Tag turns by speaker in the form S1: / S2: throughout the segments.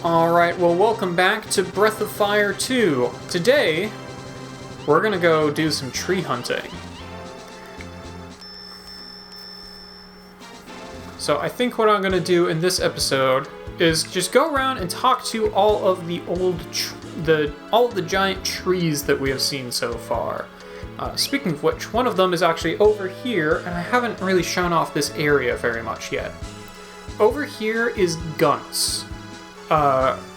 S1: Alright, well, welcome back to Breath of Fire 2. Today, we're gonna go do some tree hunting. So I think what I'm gonna do in this episode is just go around and talk to all of the all of the giant trees that we have seen so far. Speaking of which, one of them is actually over here, and I haven't really shown off this area very much yet. Over here is Gunts.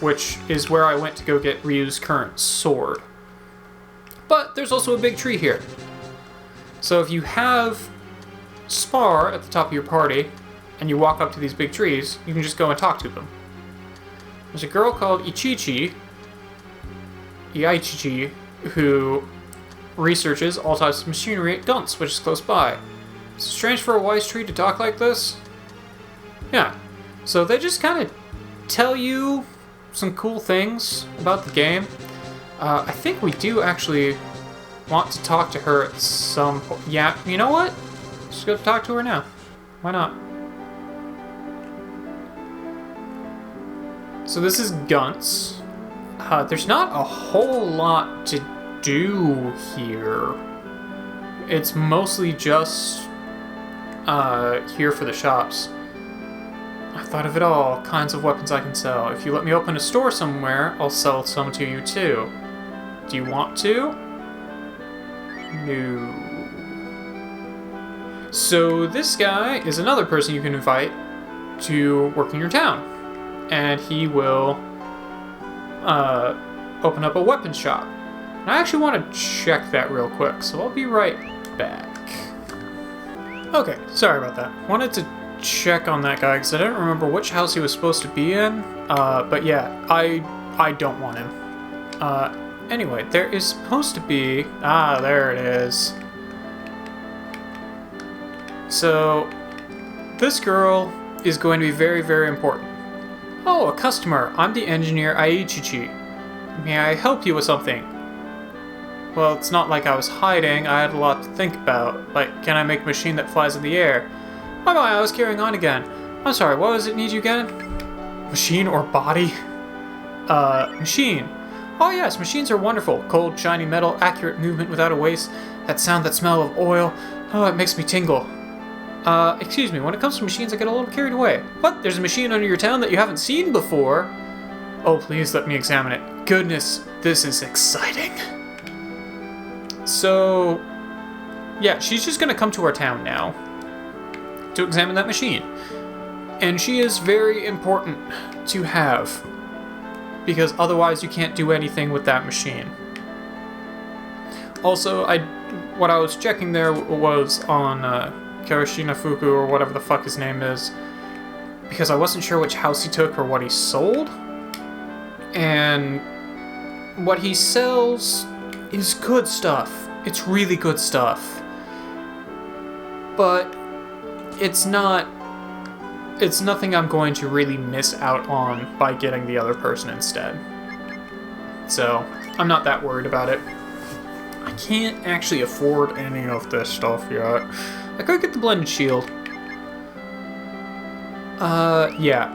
S1: Which is where I went to go get Ryu's current sword. But there's also a big tree here. So if you have Spar at the top of your party, and you walk up to these big trees, you can just go and talk to them. There's a girl called Iaichi, who researches all types of machinery at Gunts, which is close by. Is it strange for a wise tree to talk like this? Yeah. So they just kind of tell you some cool things about the game. I think we do actually want to talk to her at some point. Yeah, you know what? Just go talk to her now. Why not? So this is Gunts. There's not a whole lot to do here. It's mostly just here for the shops. I thought of it all, kinds of weapons I can sell. If you let me open a store somewhere, I'll sell some to you too. Do you want to? No. So this guy is another person you can invite to work in your town. And he will open up a weapon shop. And I actually want to check that real quick, so I'll be right back. Okay, sorry about that. Wanted to check on that guy because I don't remember which house he was supposed to be in. But yeah, I don't want him. Anyway, there is supposed to be... there it is. So, this girl is going to be very, very important. Oh, a customer. I'm the engineer Iaichi. May I help you with something? Well, it's not like I was hiding. I had a lot to think about. Like, can I make a machine that flies in the air? My, I was carrying on again. I'm sorry, what does it need you again? Machine or body? Machine. Oh yes, machines are wonderful. Cold, shiny metal, accurate movement without a waste. That sound, that smell of oil. Oh, it makes me tingle. Excuse me, when it comes to machines, I get a little carried away. What? There's a machine under your town that you haven't seen before? Oh, please let me examine it. Goodness, this is exciting. So, yeah, she's just gonna come to our town now to examine that machine. And she is very important to have, because otherwise you can't do anything with that machine. Also, what I was checking there was on Kirishina Fuku, or whatever the fuck his name is, because I wasn't sure which house he took or what he sold. And what he sells is good stuff. It's really good stuff. But it's nothing I'm going to really miss out on by getting the other person instead. So, I'm not that worried about it. I can't actually afford any of this stuff yet. I could get the blended shield. Yeah.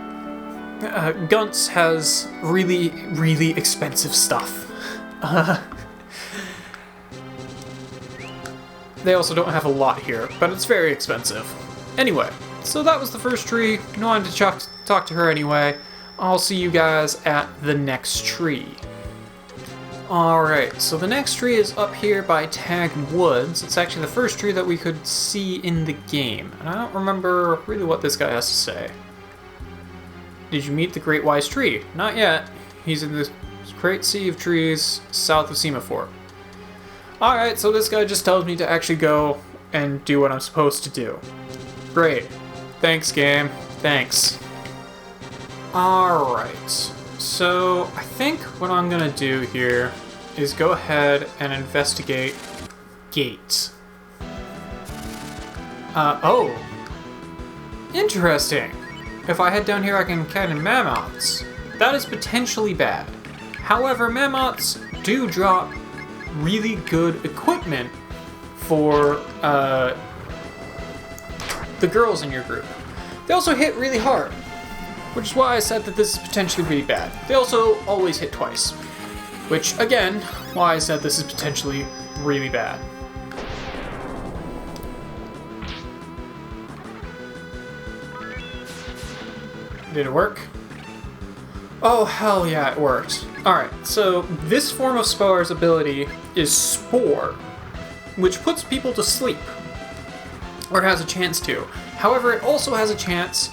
S1: Gunts has really, really expensive stuff. They also don't have a lot here, but it's very expensive. Anyway, so that was the first tree. I wanted to talk to her anyway. I'll see you guys at the next tree. Alright, so the next tree is up here by Tag Woods. It's actually the first tree that we could see in the game. And I don't remember really what this guy has to say. Did you meet the Great Wise Tree? Not yet. He's in this great sea of trees south of Semaphore. Alright, so this guy just tells me to actually go and do what I'm supposed to do. Great. Thanks, game. Thanks. Alright. So, I think what I'm gonna do here is go ahead and investigate Gate. Oh. Interesting. If I head down here, I can catch mammoths. That is potentially bad. However, mammoths do drop really good equipment for the girls in your group. They also hit really hard. which is why I said that this is potentially really bad. They also always hit twice, which, again, why I said this is potentially really bad. Did it work? Oh, hell yeah, it worked. Alright, so this form of Spar's ability is Spore, which puts people to sleep. Or has a chance to. However, it also has a chance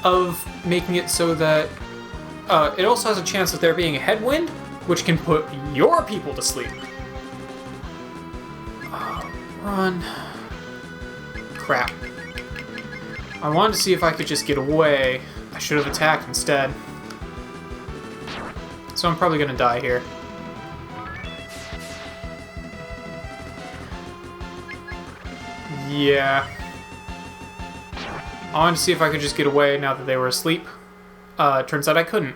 S1: of making it so that... it also has a chance of there being a headwind, which can put your people to sleep. Run. Crap. I wanted to see if I could just get away. I should have attacked instead. So I'm probably gonna die here. Yeah. I wanted to see if I could just get away now that they were asleep. Turns out I couldn't.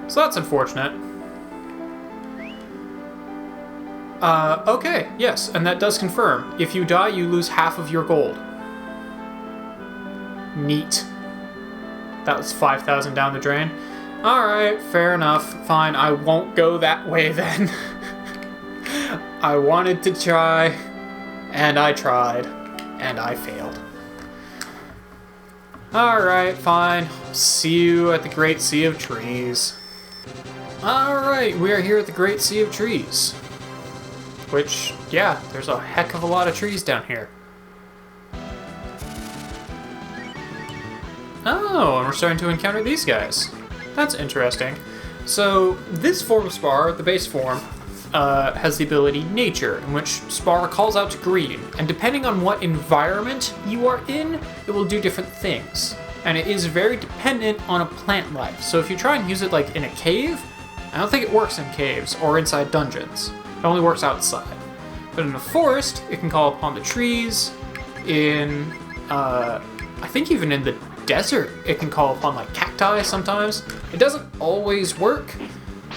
S1: So that's unfortunate. Okay, yes, and that does confirm. If you die, you lose half of your gold. Neat. That was 5,000 down the drain. Alright, fair enough. Fine, I won't go that way then. I wanted to try, and I tried, and I failed. Alright, fine. See you at the Great Sea of Trees. Alright, we are here at the Great Sea of Trees. Which, yeah, there's a heck of a lot of trees down here. Oh, and we're starting to encounter these guys. That's interesting. So, this form of Spar, the base form, has the ability Nature, in which Spar calls out to green, and depending on what environment you are in, it will do different things. And it is very dependent on a plant life. So if you try and use it like in a cave, I don't think it works in caves or inside dungeons. It only works outside. But in a forest, it can call upon the trees. In, I think even in the desert, it can call upon like cacti sometimes. It doesn't always work,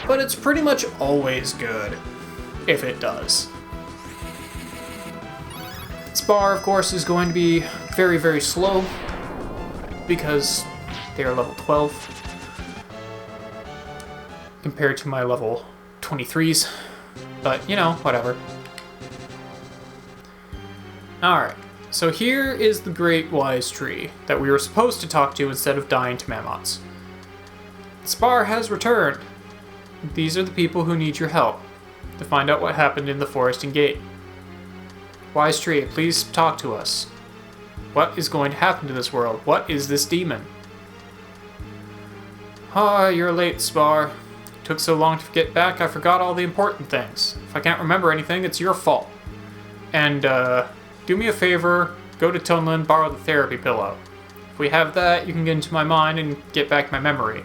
S1: but it's pretty much always good, if it does. Spar, of course, is going to be very, very slow, because they are level 12, compared to my level 23s, but, you know, whatever. Alright, so here is the Great Wise Tree that we were supposed to talk to instead of dying to mammoths. Spar has returned. These are the people who need your help to find out what happened in the Foresting Gate. Wise Tree, please talk to us. What is going to happen to this world? What is this demon? Ah, you're late, Spar. Took so long to get back, I forgot all the important things. If I can't remember anything, it's your fault. And, do me a favor, go to Tunland, borrow the therapy pillow. If we have that, you can get into my mind and get back my memory.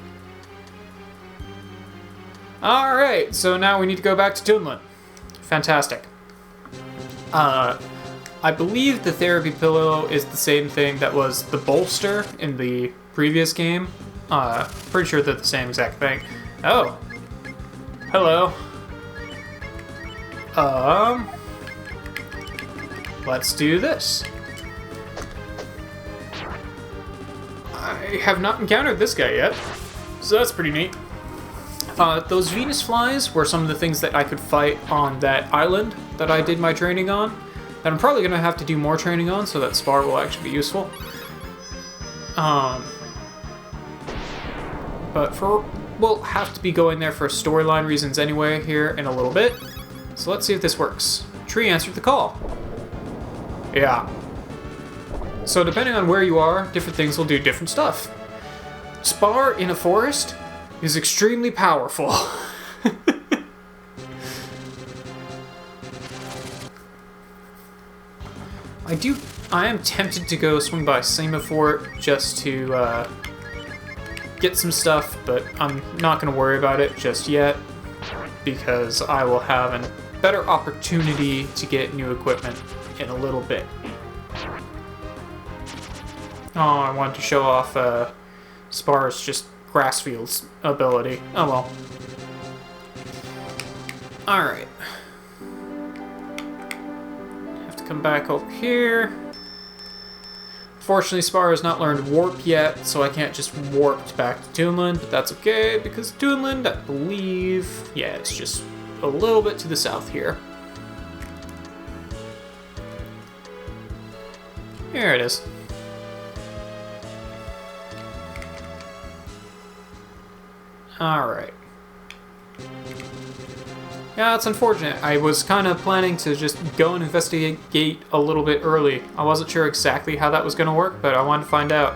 S1: Alright, so now we need to go back to Tunland. Fantastic. I believe the therapy pillow is the same thing that was the bolster in the previous game. Pretty sure they're the same exact thing. Oh. Hello. Let's do this. I have not encountered this guy yet, so that's pretty neat. Those Venus flies were some of the things that I could fight on that island that I did my training on. That I'm probably going to have to do more training on, so that Spar will actually be useful. But we'll have to be going there for storyline reasons anyway here in a little bit. So let's see if this works. Tree answered the call. Yeah. So depending on where you are, different things will do different stuff. Spar in a forest is extremely powerful. I am tempted to go swing by Semaphore just to get some stuff, but I'm not going to worry about it just yet because I will have a better opportunity to get new equipment in a little bit. Oh, I wanted to show off Spar's just Grassfield's ability. Oh well. Alright. Have to come back over here. Unfortunately, Spar has not learned Warp yet, so I can't just warp back to Toonland, but that's okay, because Toonland, I believe... Yeah, it's just a little bit to the south here. Here it is. Alright. Yeah, it's unfortunate. I was kind of planning to just go and investigate a little bit early. I wasn't sure exactly how that was going to work, but I wanted to find out.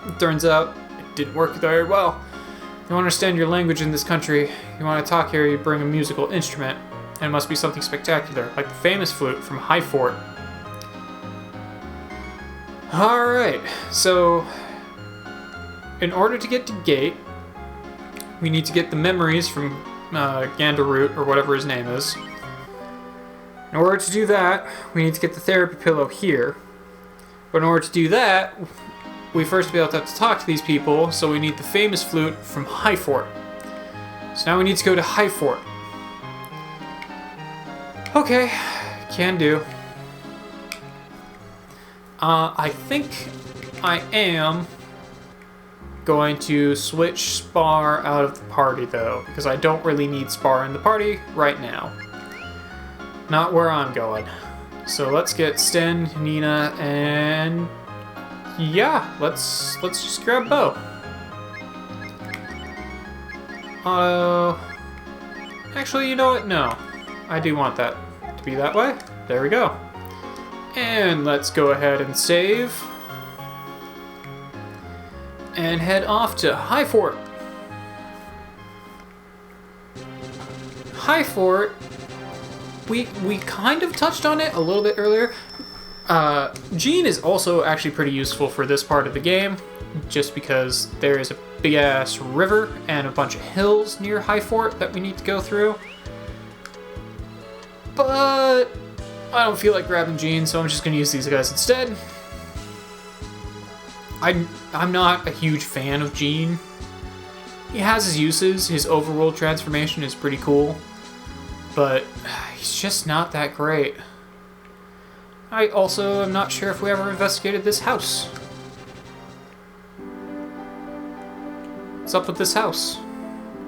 S1: It turns out it didn't work very well. You understand your language in this country, you want to talk here, you bring a musical instrument, and it must be something spectacular, like the famous flute from High Fort. Alright, so in order to get to Gate, we need to get the memories from Gandaroot, or whatever his name is. In order to do that, we need to get the therapy pillow here. But in order to do that, we first have to talk to these people, so we need the famous flute from High Fort. So now we need to go to High Fort. Okay, can do. I think I am going to switch Spar out of the party, though, because I don't really need Spar in the party right now. Not where I'm going. So let's get Sten, Nina, and... yeah, let's just grab Bo. Actually, you know what? No. I do want that to be that way. There we go. And let's go ahead and save. And head off to High Fort. High Fort, we kind of touched on it a little bit earlier. Jean is also actually pretty useful for this part of the game, just because there is a big-ass river and a bunch of hills near High Fort that we need to go through. But I don't feel like grabbing Jean, so I'm just going to use these guys instead. I'm not a huge fan of Jean. He has his uses. His overworld transformation is pretty cool, but he's just not that great. I also am not sure if we ever investigated this house. What's up with this house?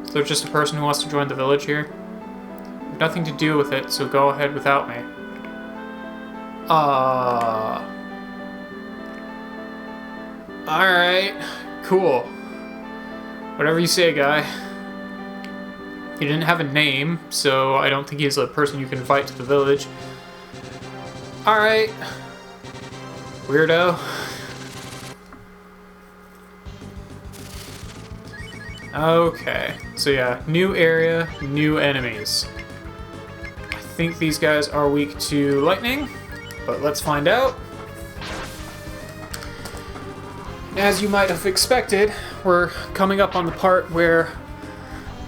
S1: Is there just a person who wants to join the village here? I have nothing to do with it, so go ahead without me. Alright, cool. Whatever you say, guy. He didn't have a name, so I don't think he's a person you can invite to the village. Alright. Weirdo. Okay, so yeah, new area, new enemies. I think these guys are weak to lightning, but let's find out. As you might have expected, we're coming up on the part where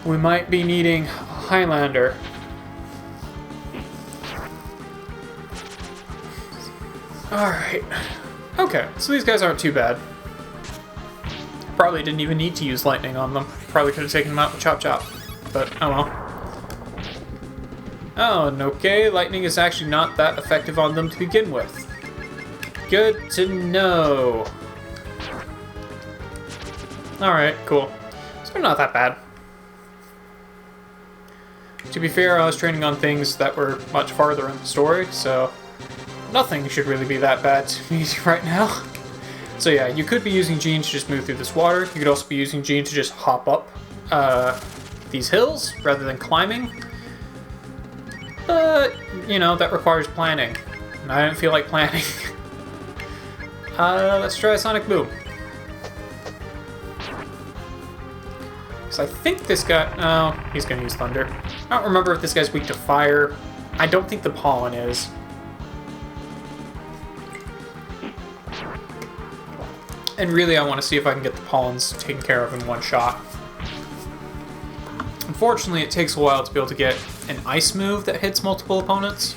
S1: we might be needing a Highlander. Alright. Okay, so these guys aren't too bad. Probably didn't even need to use lightning on them. Probably could have taken them out with Chop Chop. But, oh well. Oh, and okay, lightning is actually not that effective on them to begin with. Good to know. Alright, cool. So not that bad. To be fair, I was training on things that were much farther in the story, so nothing should really be that bad to me right now. So yeah, you could be using Jean to just move through this water. You could also be using Jean to just hop up these hills rather than climbing. But, you know, that requires planning. And I didn't feel like planning. Let's try Sonic Boom. So I think this guy... oh, he's going to use Thunder. I don't remember if this guy's weak to fire. I don't think the Pollen is. And really, I want to see if I can get the Pollens taken care of in one shot. Unfortunately, it takes a while to be able to get an Ice move that hits multiple opponents.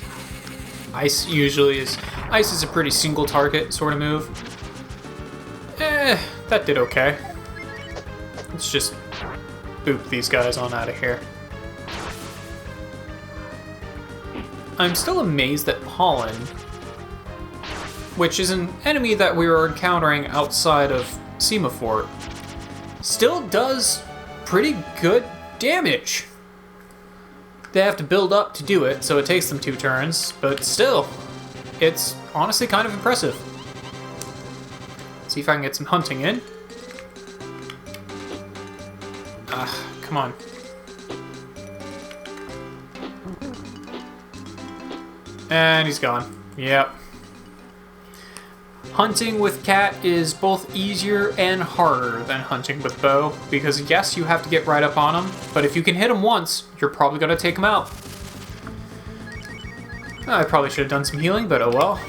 S1: Ice usually is... Ice is a pretty single target sort of move. That did okay. Let's just boop these guys on out of here. I'm still amazed that Pollen which is an enemy that we were encountering outside of Semafort, still does pretty good damage. They have to build up to do it, so it takes them 2 turns, but still, it's honestly kind of impressive. See if I can get some hunting in. Come on. And he's gone. Yep. Hunting with Cat is both easier and harder than hunting with Bow, because yes, you have to get right up on him, but if you can hit him once, you're probably going to take him out. I probably should have done some healing, but oh well.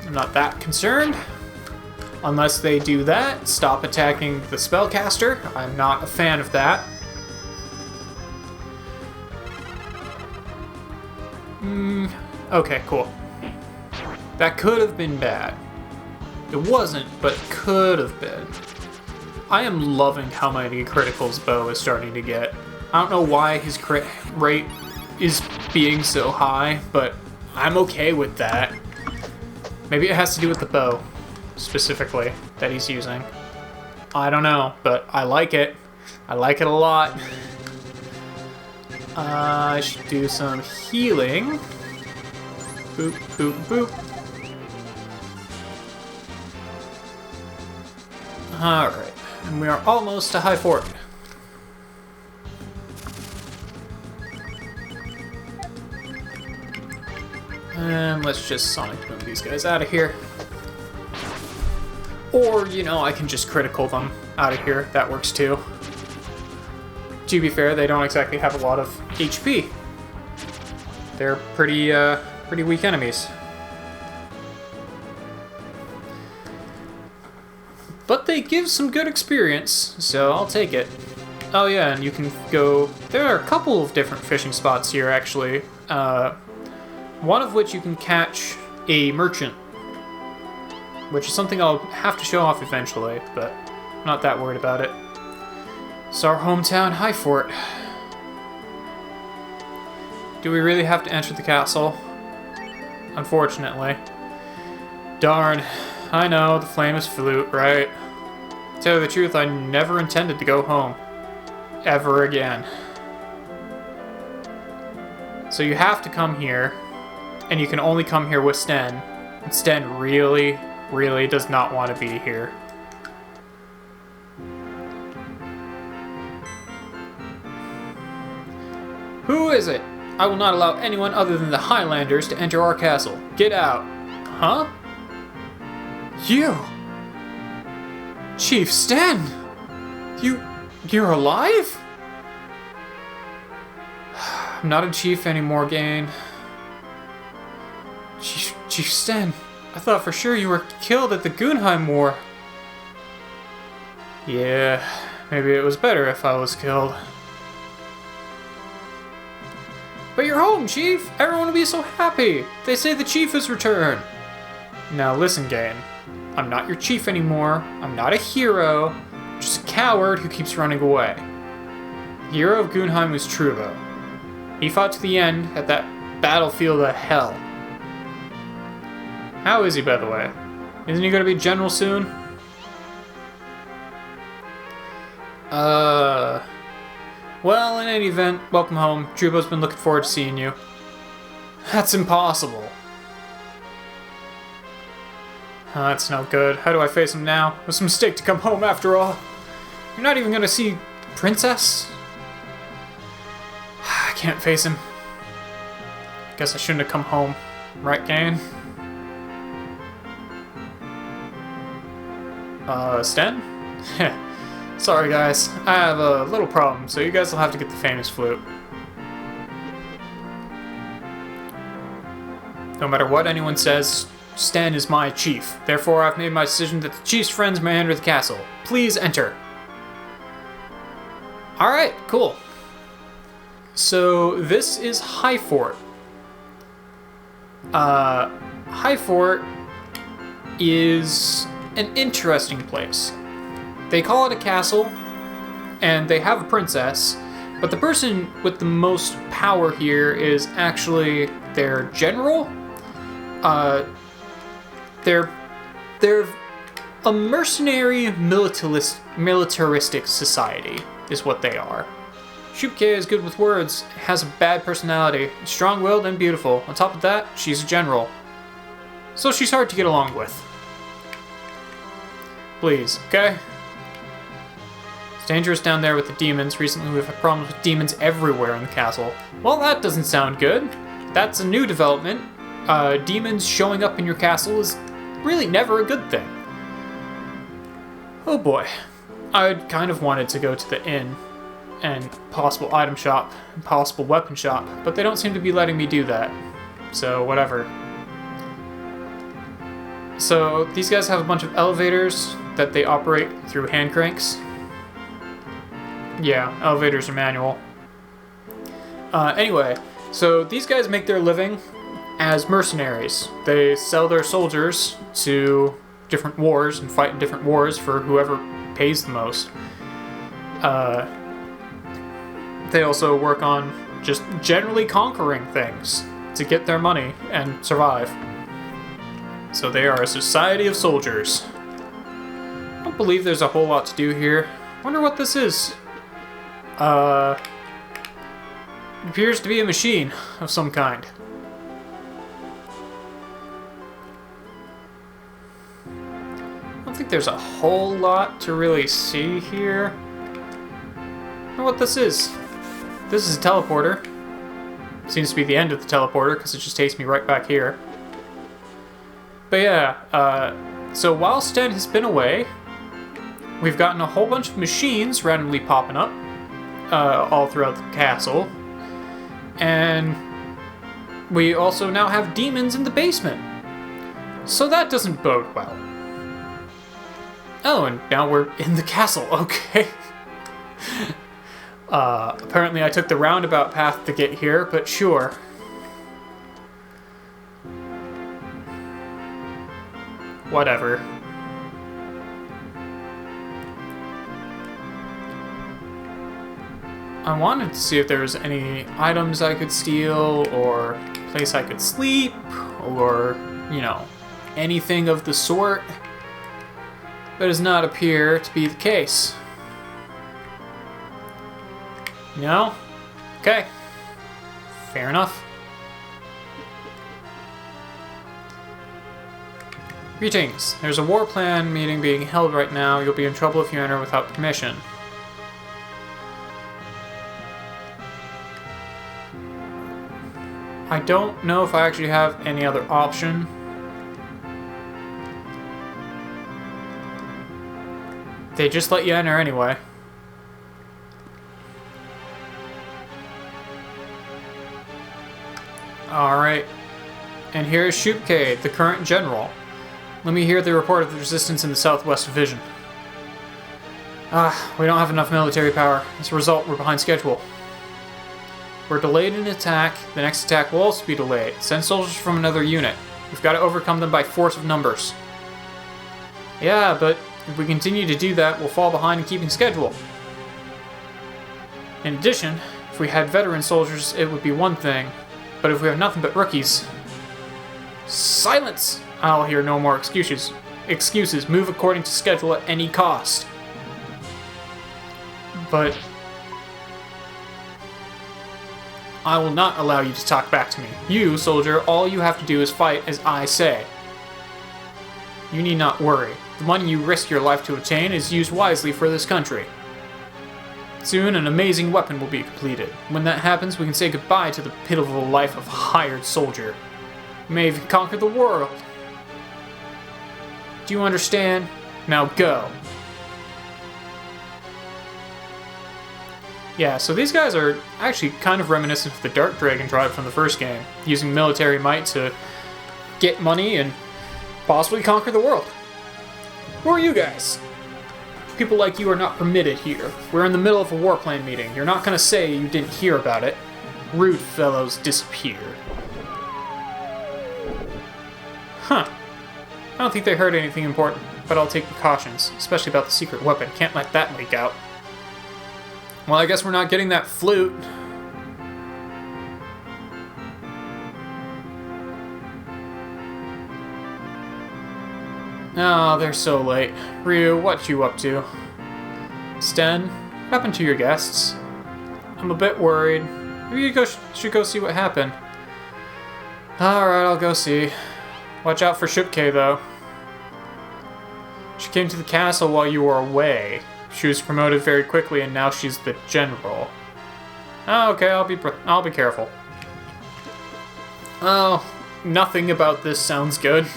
S1: I'm not that concerned. Unless they do that, stop attacking the spellcaster. I'm not a fan of that. Okay, cool. That could have been bad. It wasn't, but could have been. I am loving how many criticals Bow is starting to get. I don't know why his crit rate is being so high, but I'm okay with that. Maybe it has to do with the bow, specifically, that he's using. I don't know, but I like it. I like it a lot. I should do some healing. Boop, boop, boop. Alright, and we are almost to High Fort. And let's just Sonic Boom these guys out of here. Or, you know, I can just critical them out of here. That works too. To be fair, they don't exactly have a lot of HP. They're pretty weak enemies. But they give some good experience, so I'll take it. Oh yeah, and you can go... There are a couple of different fishing spots here, actually. One of which you can catch a merchant, which is something I'll have to show off eventually, but I'm not that worried about it. It's our hometown, High Fort. Do we really have to enter the castle? Unfortunately. Darn. I know, the famous flute, right? To tell you the truth, I never intended to go home. Ever again. So you have to come here, and you can only come here with Sten. And Sten really, really does not want to be here. Who is it? I will not allow anyone other than the Highlanders to enter our castle. Get out. Huh? You! Chief Sten! You're alive? I'm not a chief anymore, Gain. Chief Sten, I thought for sure you were killed at the Gunheim War. Yeah, maybe it was better if I was killed. But you're home, Chief! Everyone will be so happy! They say the Chief has returned! Now listen, Gain. I'm not your chief anymore. I'm not a hero. I'm just a coward who keeps running away. The hero of Gunheim was Truvo. He fought to the end at that battlefield of hell. How is he, by the way? Isn't he going to be general soon? Well, in any event, welcome home. Truvo's been looking forward to seeing you. That's impossible. That's no good. How do I face him now? It was a mistake to come home after all. You're not even gonna see the Princess? I can't face him. Guess I shouldn't have come home. Right, Gain? Sten? Sorry guys, I have a little problem, so you guys will have to get the famous flute. No matter what anyone says, Sten is my chief. Therefore, I've made my decision that the chief's friends may enter the castle. Please enter. Alright, cool. So, this is High Fort. High Fort is an interesting place. They call it a castle, and they have a princess, but the person with the most power here is actually their general. They're a mercenary militaristic society is what they are. Shupke is good with words, has a bad personality, strong-willed and beautiful. On top of that, she's a general. So she's hard to get along with. Please, okay? It's dangerous down there with the demons. Recently we've had problems with demons everywhere in the castle. Well, that doesn't sound good. That's a new development. Demons showing up in your castle is really never a good thing. Oh boy. I kind of wanted to go to the inn and possible item shop and possible weapon shop, but they don't seem to be letting me do that. So, whatever. So, these guys have a bunch of elevators that they operate through hand cranks. Yeah, elevators are manual. Anyway, so these guys make their living as mercenaries. They sell their soldiers to different wars and fight in different wars for whoever pays the most. They also work on just generally conquering things to get their money and survive. So they are a society of soldiers. I don't believe there's a whole lot to do here. Wonder what this is. It appears to be a machine of some kind. I don't think there's a whole lot to really see here. I wonder what this is. This is a teleporter. Seems to be the end of the teleporter because it just takes me right back here. But yeah, so while Sten has been away, we've gotten a whole bunch of machines randomly popping up all throughout the castle. And we also now have demons in the basement. So that doesn't bode well. Oh, and now we're in the castle. Okay. Apparently I took the roundabout path to get here, but sure. Whatever. I wanted to see if there was any items I could steal, or place I could sleep, or, you know, anything of the sort. But does not appear to be the case. No? Okay. Fair enough. Greetings. There's a war plan meeting being held right now. You'll be in trouble if you enter without permission. I don't know if I actually have any other option. They just let you enter anyway. Alright. And here is Shupke, the current general. Let me hear the report of the resistance in the Southwest Division. We don't have enough military power. As a result, we're behind schedule. We're delayed in an attack. The next attack will also be delayed. Send soldiers from another unit. We've got to overcome them by force of numbers. Yeah, but if we continue to do that, we'll fall behind in keeping schedule. In addition, if we had veteran soldiers, it would be one thing. But if we have nothing but rookies... Silence! I'll hear no more excuses. Move according to schedule at any cost. But... I will not allow you to talk back to me. You, soldier, all you have to do is fight as I say. You need not worry. The money you risk your life to obtain is used wisely for this country. Soon, an amazing weapon will be completed. When that happens, we can say goodbye to the pitiful life of hired soldier. We may even conquer the world. Do you understand? Now go. Yeah, so these guys are actually kind of reminiscent of the Dark Dragon tribe from the first game, using military might to get money and possibly conquer the world. Who are you guys? People like you are not permitted here. We're in the middle of a war plan meeting. You're not gonna say you didn't hear about it. Rude fellows disappear. Huh. I don't think they heard anything important, but I'll take precautions, especially about the secret weapon. Can't let that leak out. Well, I guess we're not getting that flute. Oh, they're so late. Ryu, what you up to? Sten, what happened to your guests? I'm a bit worried. Maybe you should go see what happened. Alright, I'll go see. Watch out for Shupke, though. She came to the castle while you were away. She was promoted very quickly, and now she's the general. Oh, okay, I'll be careful. Oh, nothing about this sounds good.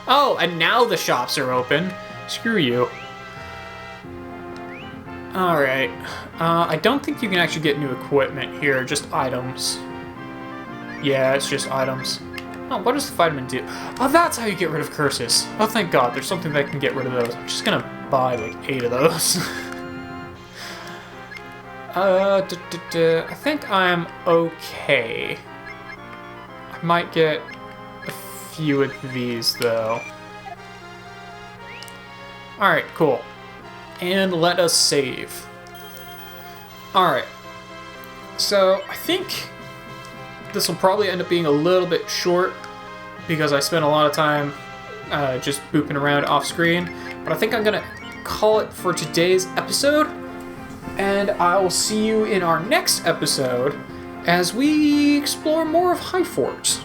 S1: Oh, and now the shops are open. Screw you. Alright. I don't think you can actually get new equipment here, just items. Yeah, it's just items. Oh, what does the vitamin do? Oh, that's how you get rid of curses. Oh, thank God, there's something that can get rid of those. I'm just gonna buy, like, 8 of those. I think I'm okay. I might get a few of these, though. Alright, cool. And let us save. Alright. So, I think this will probably end up being a little bit short because I spent a lot of time just booping around off screen. But I think I'm gonna call it for today's episode. And I will see you in our next episode as we explore more of High Fort.